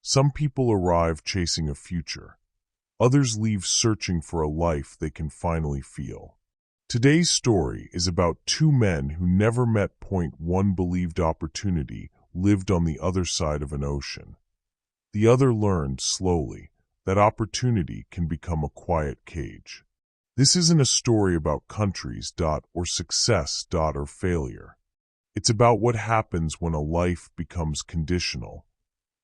Some people arrive chasing a future. Others leave searching for a life they can finally feel. Today's story is about two men who never met. One believed opportunity lived on the other side of an ocean. The other learned slowly that opportunity can become a quiet cage. This isn't a story about countries, or success, or failure. It's about what happens when a life becomes conditional,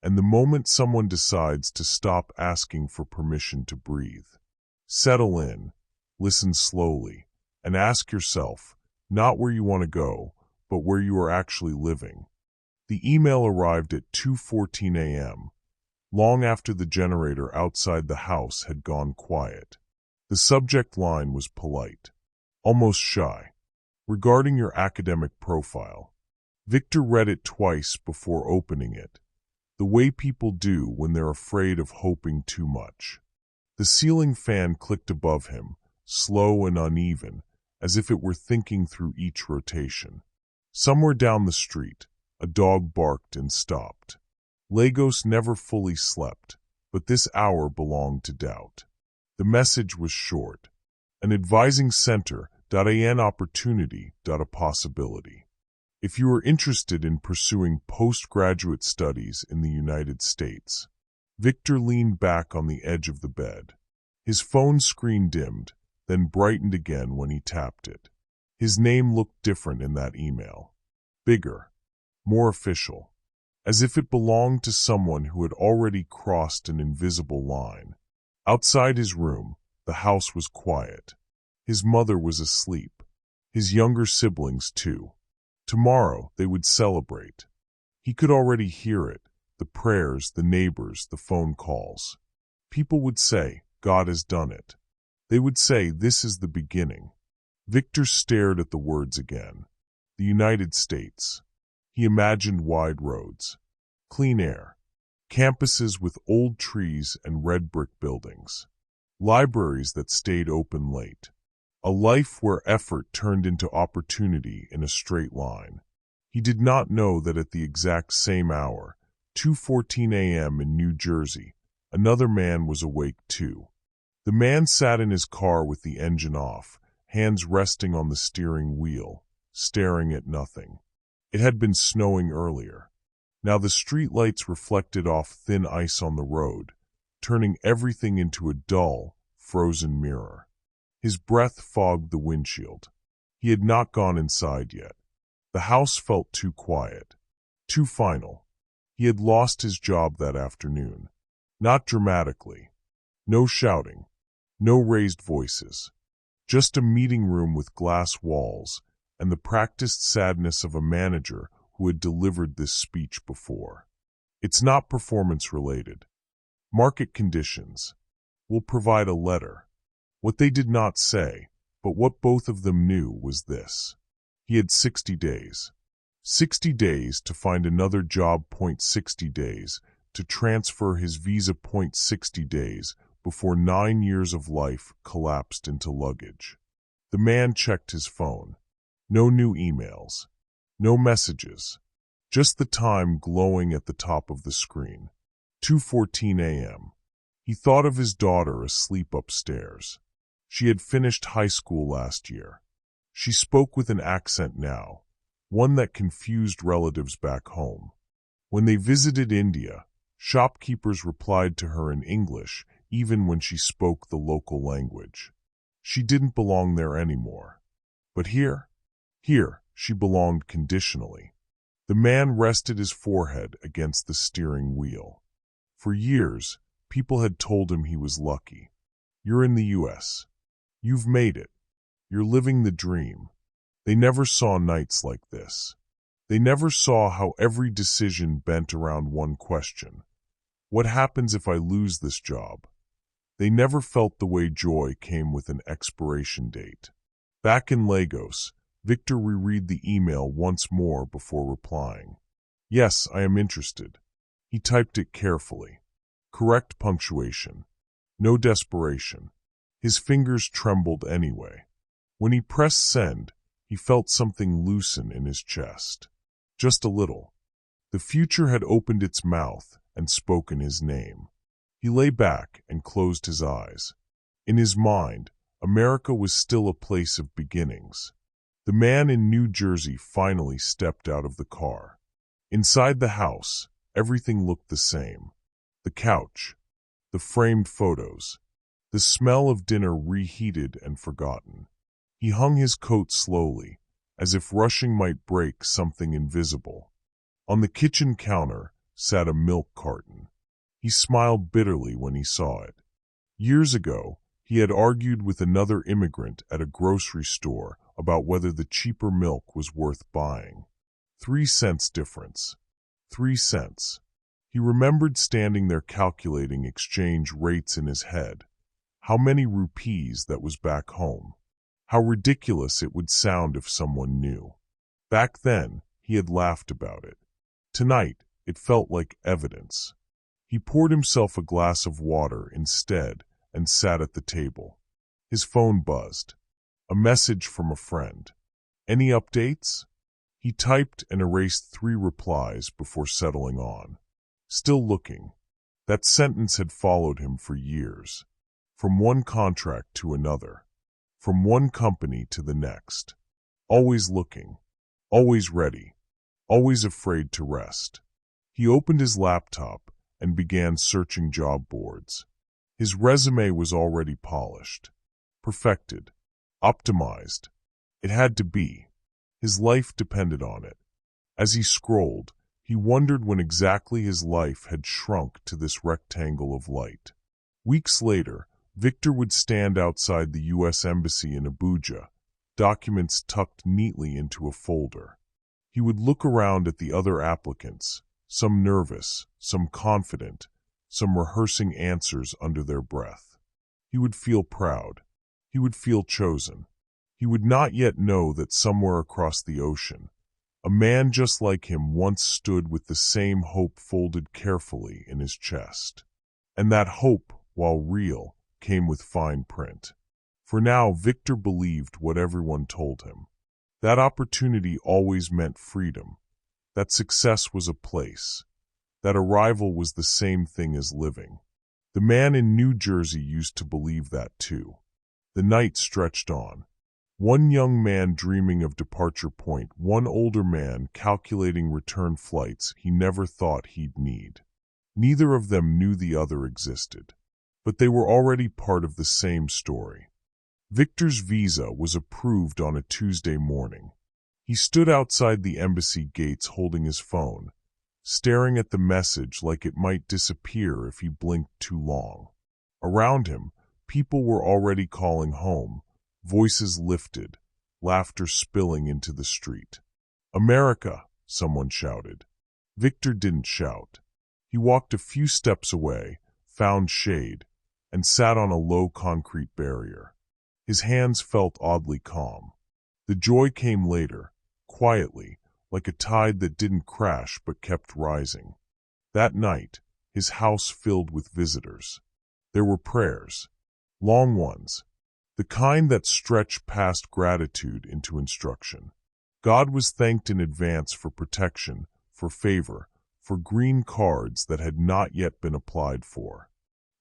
and the moment someone decides to stop asking for permission to breathe. Settle in, listen slowly, and ask yourself, not where you want to go, but where you are actually living. The email arrived at 2:14 a.m., long after the generator outside the house had gone quiet. The subject line was polite, almost shy. Regarding your academic profile. Victor read it twice before opening it, the way people do when they're afraid of hoping too much. The ceiling fan clicked above him, slow and uneven, as if it were thinking through each rotation. Somewhere down the street, a dog barked and stopped. Lagos never fully slept, but this hour belonged to doubt. The message was short. An advising center, an opportunity, a possibility. If you are interested in pursuing postgraduate studies in the United States. Victor leaned back on the edge of the bed. His phone screen dimmed, then brightened again when he tapped it. His name looked different in that email. Bigger, more official, as if it belonged to someone who had already crossed an invisible line. Outside his room, the house was quiet. His mother was asleep. His younger siblings, too. Tomorrow they would celebrate. He could already hear it, the prayers, the neighbors, the phone calls. People would say, God has done it. They would say, this is the beginning. Victor stared at the words again. The United States. He imagined wide roads, clean air, campuses with old trees and red brick buildings, libraries that stayed open late. A life where effort turned into opportunity in a straight line. He did not know that at the exact same hour, 2:14 a.m. in New Jersey, another man was awake too. The man sat in his car with the engine off, hands resting on the steering wheel, staring at nothing. It had been snowing earlier. Now the streetlights reflected off thin ice on the road, turning everything into a dull, frozen mirror. His breath fogged the windshield. He had not gone inside yet. The house felt too quiet, too final. He had lost his job that afternoon. Not dramatically. No shouting. No raised voices. Just a meeting room with glass walls and the practiced sadness of a manager who had delivered this speech before. It's not performance-related. Market conditions. We'll provide a letter. What they did not say, but what both of them knew was this. He had 60 days. 60 days to find another job. 60 days to transfer his visa. 60 days before 9 years of life collapsed into luggage. The man checked his phone. No new emails. No messages. Just the time glowing at the top of the screen. 2:14 a.m. He thought of his daughter asleep upstairs. She had finished high school last year. She spoke with an accent now, one that confused relatives back home. When they visited India, shopkeepers replied to her in English even when she spoke the local language. She didn't belong there anymore. But here, she belonged conditionally. The man rested his forehead against the steering wheel. For years, people had told him he was lucky. You're in the U.S. You've made it. You're living the dream. They never saw nights like this. They never saw how every decision bent around one question. What happens if I lose this job? They never felt the way joy came with an expiration date. Back in Lagos, Victor reread the email once more before replying. Yes, I am interested. He typed it carefully. Correct punctuation. No desperation. His fingers trembled anyway. When he pressed send, he felt something loosen in his chest. Just a little. The future had opened its mouth, and spoken his name. He lay back and closed his eyes. In his mind, America was still a place of beginnings. The man in New Jersey finally stepped out of the car. Inside the house, everything looked the same. The couch, the framed photos, the smell of dinner reheated and forgotten. He hung his coat slowly, as if rushing might break something invisible. On the kitchen counter sat a milk carton. He smiled bitterly when he saw it. Years ago, he had argued with another immigrant at a grocery store about whether the cheaper milk was worth buying. 3 cents difference. 3 cents. He remembered standing there calculating exchange rates in his head. How many rupees that was back home. How ridiculous it would sound if someone knew. Back then, he had laughed about it. Tonight, it felt like evidence. He poured himself a glass of water instead and sat at the table. His phone buzzed. A message from a friend. Any updates? He typed and erased 3 replies before settling on. Still looking. That sentence had followed him for years. From one contract to another. From one company to the next. Always looking. Always ready. Always afraid to rest. He opened his laptop and began searching job boards. His resume was already polished. Perfected. Optimized. It had to be. His life depended on it. As he scrolled, he wondered when exactly his life had shrunk to this rectangle of light. Weeks later, Victor would stand outside the U.S. Embassy in Abuja, documents tucked neatly into a folder. He would look around at the other applicants, some nervous, some confident, some rehearsing answers under their breath. He would feel proud. He would feel chosen. He would not yet know that somewhere across the ocean, a man just like him once stood with the same hope folded carefully in his chest. And that hope, while real, came with fine print. For now, Victor believed what everyone told him. That opportunity always meant freedom. That success was a place. That arrival was the same thing as living. The man in New Jersey used to believe that too. The night stretched on. One young man dreaming of departure point, one older man calculating return flights he never thought he'd need. Neither of them knew the other existed, but they were already part of the same story. Victor's visa was approved on a Tuesday morning. He stood outside the embassy gates holding his phone, staring at the message like it might disappear if he blinked too long. Around him, people were already calling home, voices lifted, laughter spilling into the street. "America!" someone shouted. Victor didn't shout. He walked a few steps away, found shade, and sat on a low concrete barrier. His hands felt oddly calm. The joy came later, quietly, like a tide that didn't crash but kept rising. That night, his house filled with visitors. There were prayers. Long ones. The kind that stretch past gratitude into instruction. God was thanked in advance for protection, for favor, for green cards that had not yet been applied for.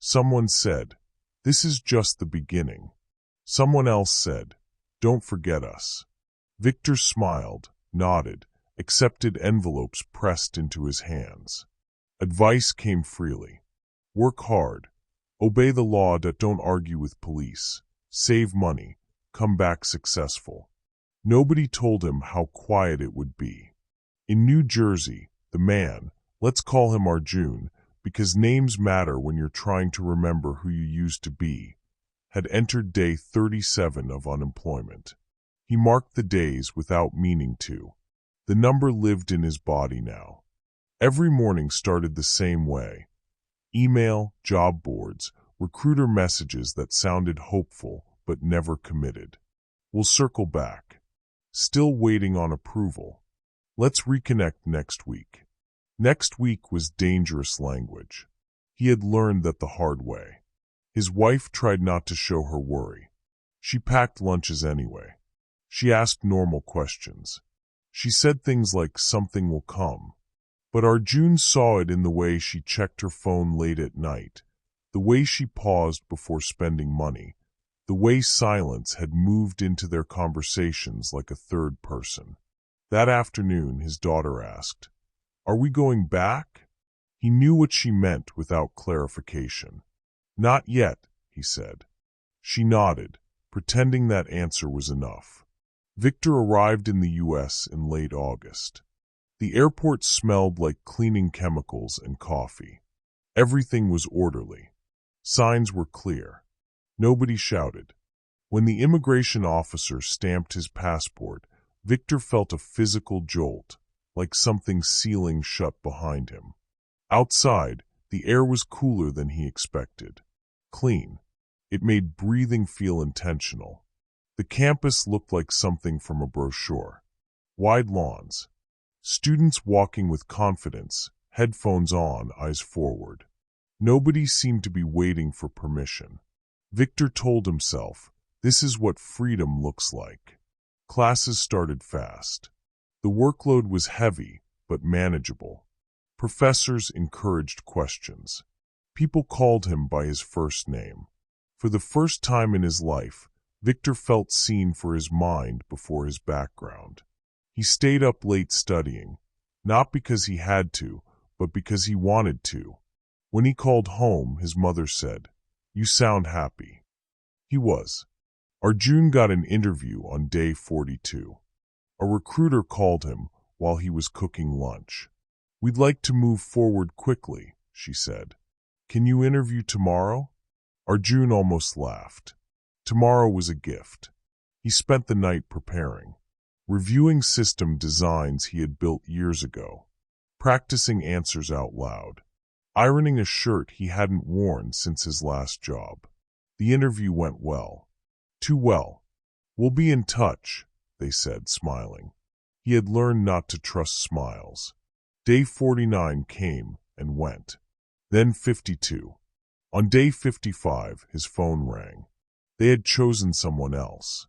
Someone said, "This is just the beginning." Someone else said, "Don't forget us." Victor smiled, nodded, accepted envelopes pressed into his hands. Advice came freely. Work hard. Obey the law, don't argue with police. Save money, come back successful. Nobody told him how quiet it would be. In New Jersey, the man, let's call him Arjun, because names matter when you're trying to remember who you used to be, had entered day 37 of unemployment. He marked the days without meaning to. The number lived in his body now. Every morning started the same way. Email, job boards, recruiter messages that sounded hopeful but never committed. We'll circle back. Still waiting on approval. Let's reconnect next week. Next week was dangerous language. He had learned that the hard way. His wife tried not to show her worry. She packed lunches anyway. She asked normal questions. She said things like something will come. But Arjun saw it in the way she checked her phone late at night, the way she paused before spending money, the way silence had moved into their conversations like a third person. That afternoon, his daughter asked, "Are we going back?" He knew what she meant without clarification. "Not yet," he said. She nodded, pretending that answer was enough. Victor arrived in the U.S. in late August. The airport smelled like cleaning chemicals and coffee. Everything was orderly. Signs were clear. Nobody shouted. When the immigration officer stamped his passport, Victor felt a physical jolt, like something sealing shut behind him. Outside, the air was cooler than he expected. Clean. It made breathing feel intentional. The campus looked like something from a brochure. Wide lawns. Students walking with confidence, headphones on, eyes forward. Nobody seemed to be waiting for permission. Victor told himself, this is what freedom looks like. Classes started fast. The workload was heavy, but manageable. Professors encouraged questions. People called him by his first name. For the first time in his life, Victor felt seen for his mind before his background. He stayed up late studying, not because he had to, but because he wanted to. When he called home, his mother said, "You sound happy." He was. Arjun got an interview on day 42. A recruiter called him while he was cooking lunch. "We'd like to move forward quickly," she said. "Can you interview tomorrow?" Arjun almost laughed. Tomorrow was a gift. He spent the night preparing, reviewing system designs he had built years ago, practicing answers out loud, ironing a shirt he hadn't worn since his last job. The interview went well. Too well. "We'll be in touch," they said, smiling. He had learned not to trust smiles. Day 49 came and went. Then 52. On day 55, his phone rang. They had chosen someone else.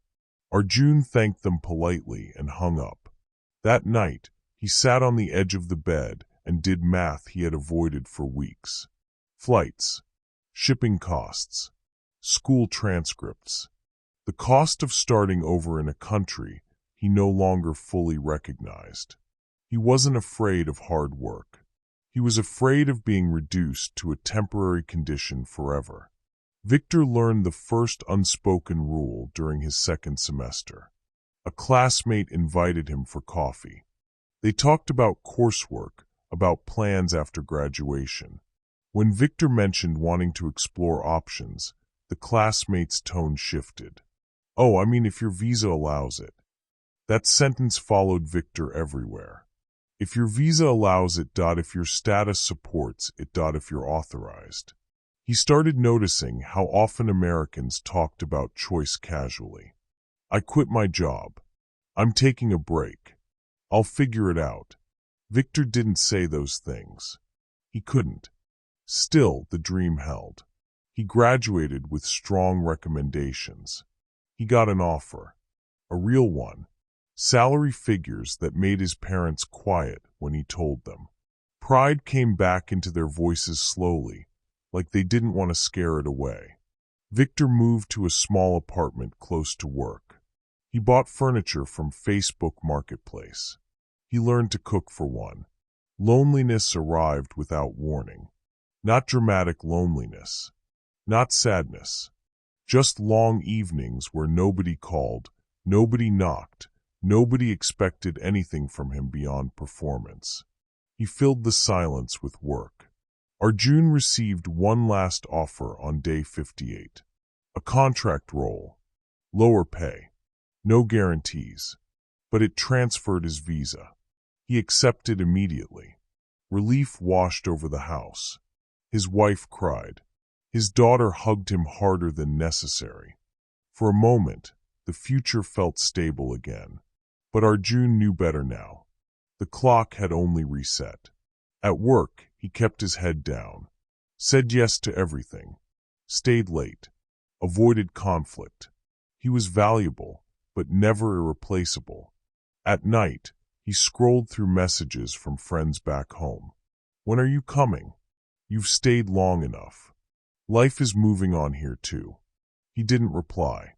Arjun thanked them politely and hung up. That night, he sat on the edge of the bed and did math he had avoided for weeks. Flights, shipping costs, school transcripts. The cost of starting over in a country he no longer fully recognized. He wasn't afraid of hard work. He was afraid of being reduced to a temporary condition forever. Victor learned the first unspoken rule during his second semester. A classmate invited him for coffee. They talked about coursework, about plans after graduation. When Victor mentioned wanting to explore options, the classmate's tone shifted. "Oh, I mean if your visa allows it." That sentence followed Victor everywhere. If your visa allows it. If your status supports it. If you're authorized. He started noticing how often Americans talked about choice casually. "I quit my job. I'm taking a break. I'll figure it out." Victor didn't say those things. He couldn't. Still, the dream held. He graduated with strong recommendations. He got an offer. A real one. Salary figures that made his parents quiet when he told them. Pride came back into their voices slowly, like they didn't want to scare it away. Victor moved to a small apartment close to work. He bought furniture from Facebook Marketplace. He learned to cook for one. Loneliness arrived without warning. Not dramatic loneliness. Not sadness. Just long evenings where nobody called, nobody knocked, nobody expected anything from him beyond performance. He filled the silence with work. Arjun received one last offer on day 58. A contract role. Lower pay. No guarantees. But it transferred his visa. He accepted immediately. Relief washed over the house. His wife cried. His daughter hugged him harder than necessary. For a moment, the future felt stable again. But Arjun knew better now. The clock had only reset. At work, he kept his head down. Said yes to everything. Stayed late. Avoided conflict. He was valuable, but never irreplaceable. At night, He scrolled through messages from friends back home. When are you coming? You've stayed long enough. Life is moving on here too. He didn't reply.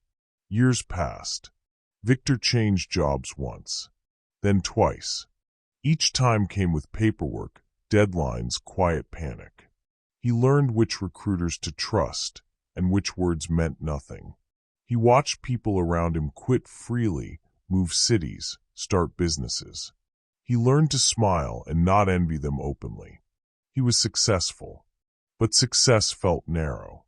Years passed. Victor changed jobs once, then twice. Each time came with paperwork, deadlines, quiet panic. He learned which recruiters to trust and which words meant nothing. He watched people around him quit freely, move cities, start businesses. He learned to smile and not envy them openly. He was successful, but success felt narrow.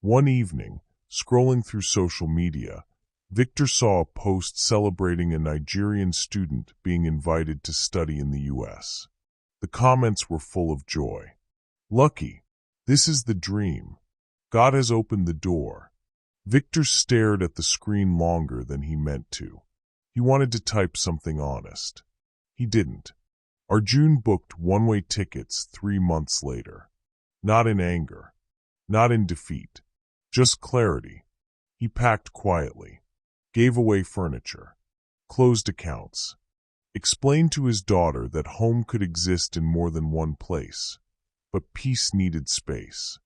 One evening, scrolling through social media, Victor saw a post celebrating a Nigerian student being invited to study in the U.S. The comments were full of joy. Lucky, this is the dream. God has opened the door. Victor stared at the screen longer than he meant to. He wanted to type something honest. He didn't. Arjun booked one-way tickets 3 months later. Not in anger, not in defeat, just clarity. He packed quietly, gave away furniture, closed accounts, explained to his daughter that home could exist in more than one place, but peace needed space.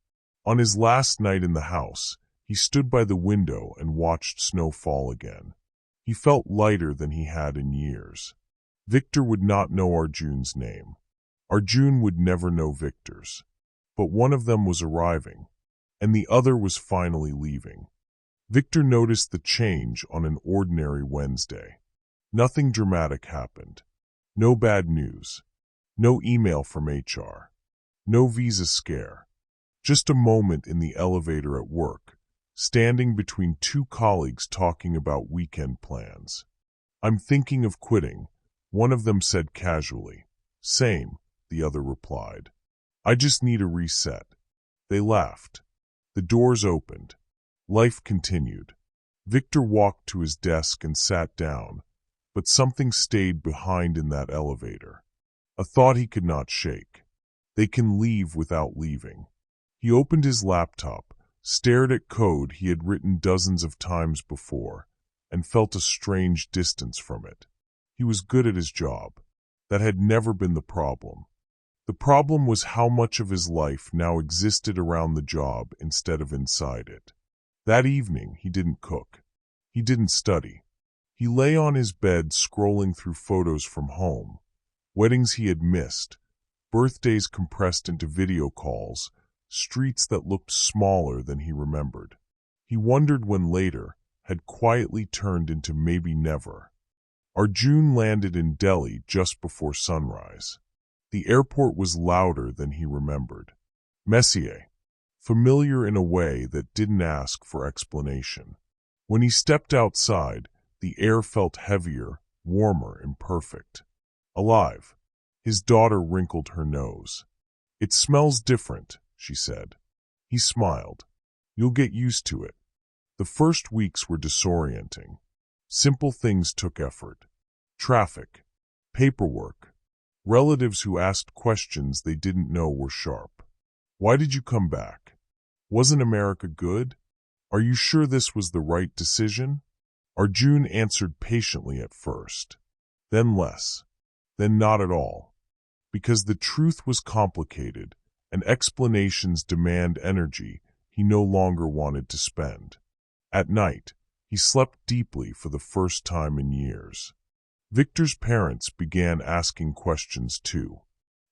On his last night in the house, he stood by the window and watched snow fall again. He felt lighter than he had in years. Victor would not know Arjun's name. Arjun would never know Victor's. But one of them was arriving, and the other was finally leaving. Victor noticed the change on an ordinary Wednesday. Nothing dramatic happened. No bad news. No email from HR. No visa scare. Just a moment in the elevator at work, standing between two colleagues talking about weekend plans. I'm thinking of quitting, one of them said casually. Same, the other replied. I just need a reset. They laughed. The doors opened. Life continued. Victor walked to his desk and sat down, but something stayed behind in that elevator. A thought he could not shake. They can leave without leaving. He opened his laptop, stared at code he had written dozens of times before, and felt a strange distance from it. He was good at his job. That had never been the problem. The problem was how much of his life now existed around the job instead of inside it. That evening, he didn't cook. He didn't study. He lay on his bed scrolling through photos from home, weddings he had missed, birthdays compressed into video calls, streets that looked smaller than he remembered. He wondered when later had quietly turned into maybe never. Arjun landed in Delhi just before sunrise. The airport was louder than he remembered. Messier, familiar in a way that didn't ask for explanation. When he stepped outside, the air felt heavier, warmer, imperfect. Alive. His daughter wrinkled her nose. It smells different, she said. He smiled. You'll get used to it. The first weeks were disorienting. Simple things took effort. Traffic, paperwork, relatives who asked questions they didn't know were sharp. Why did you come back? Wasn't America good? Are you sure this was the right decision? Arjun answered patiently at first, then less, then not at all. Because the truth was complicated, and explanations demand energy he no longer wanted to spend. At night, he slept deeply for the first time in years. Victor's parents began asking questions too.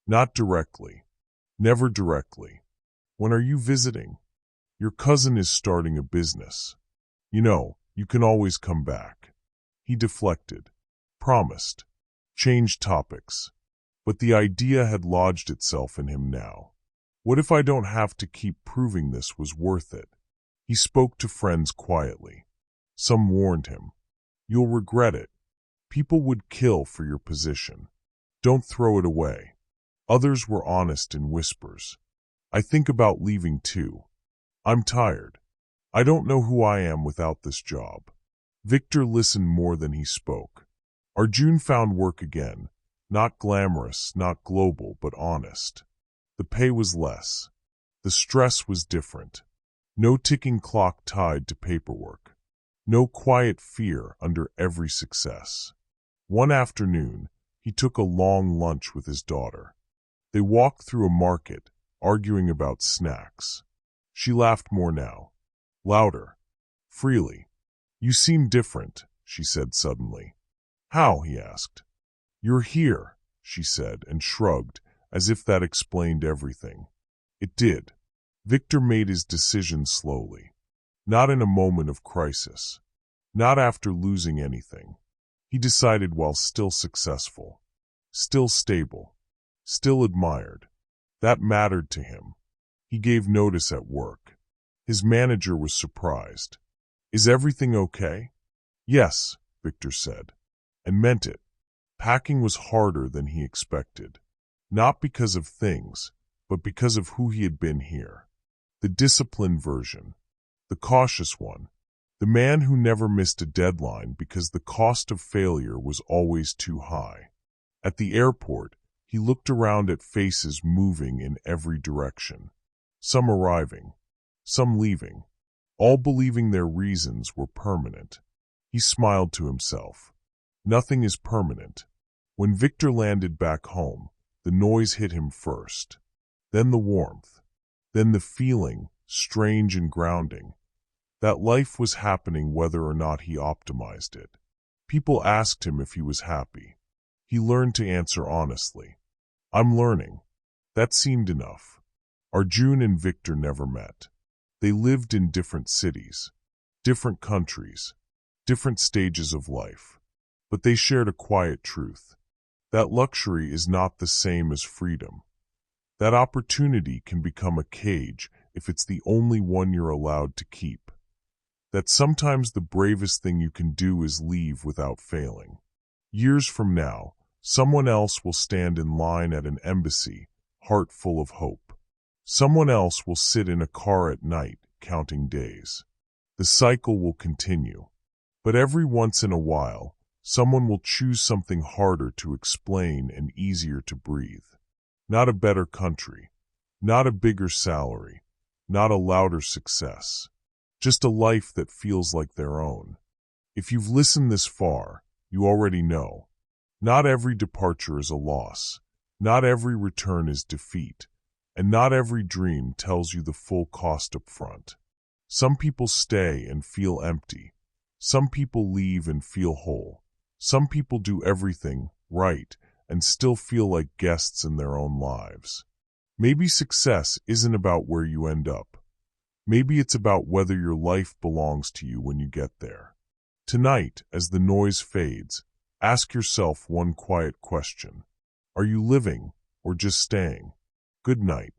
Not directly. Never directly. When are you visiting? Your cousin is starting a business. You know, you can always come back. He deflected. Promised. Changed topics. But the idea had lodged itself in him now. What if I don't have to keep proving this was worth it? He spoke to friends quietly. Some warned him. You'll regret it. People would kill for your position. Don't throw it away. Others were honest in whispers. I think about leaving too. I'm tired. I don't know who I am without this job. Victor listened more than he spoke. Arjun found work again. Not glamorous, not global, but honest. The pay was less. The stress was different. No ticking clock tied to paperwork. No quiet fear under every success. One afternoon, He took a long lunch with his daughter. They walked through a market, arguing about snacks. She laughed more now. Louder. Freely. "You seem different," she said suddenly. "How?" he asked. "You're here," she said, and shrugged, as if that explained everything. It did. Victor made his decision slowly. Not in a moment of crisis. Not after losing anything. He decided while still successful. Still stable. Still admired. That mattered to him. He gave notice at work. His manager was surprised. "Is everything okay?" "Yes," Victor said, and meant it. Packing was harder than he expected. Not because of things, but because of who he had been here. The disciplined version. The cautious one. The man who never missed a deadline because the cost of failure was always too high. At the airport, he looked around at faces moving in every direction. Some arriving. Some leaving. All believing their reasons were permanent. He smiled to himself. Nothing is permanent. When Victor landed back home, the noise hit him first. Then the warmth. Then the feeling, strange and grounding, that life was happening whether or not he optimized it. People asked him if he was happy. He learned to answer honestly. "I'm learning." That seemed enough. Arjun and Victor never met. They lived in different cities, different countries, different stages of life. But they shared a quiet truth. That luxury is not the same as freedom. That opportunity can become a cage if it's the only one you're allowed to keep. That sometimes the bravest thing you can do is leave without failing. Years from now, someone else will stand in line at an embassy, heart full of hope. Someone else will sit in a car at night, counting days. The cycle will continue. But every once in a while, someone will choose something harder to explain and easier to breathe. Not a better country, not a bigger salary, not a louder success. Just a life that feels like their own. If you've listened this far, you already know. Not every departure is a loss. Not every return is defeat. And not every dream tells you the full cost up front. Some people stay and feel empty. Some people leave and feel whole. Some people do everything right and still feel like guests in their own lives. Maybe success isn't about where you end up. Maybe it's about whether your life belongs to you when you get there. Tonight, as the noise fades, ask yourself one quiet question. Are you living or just staying? Good night.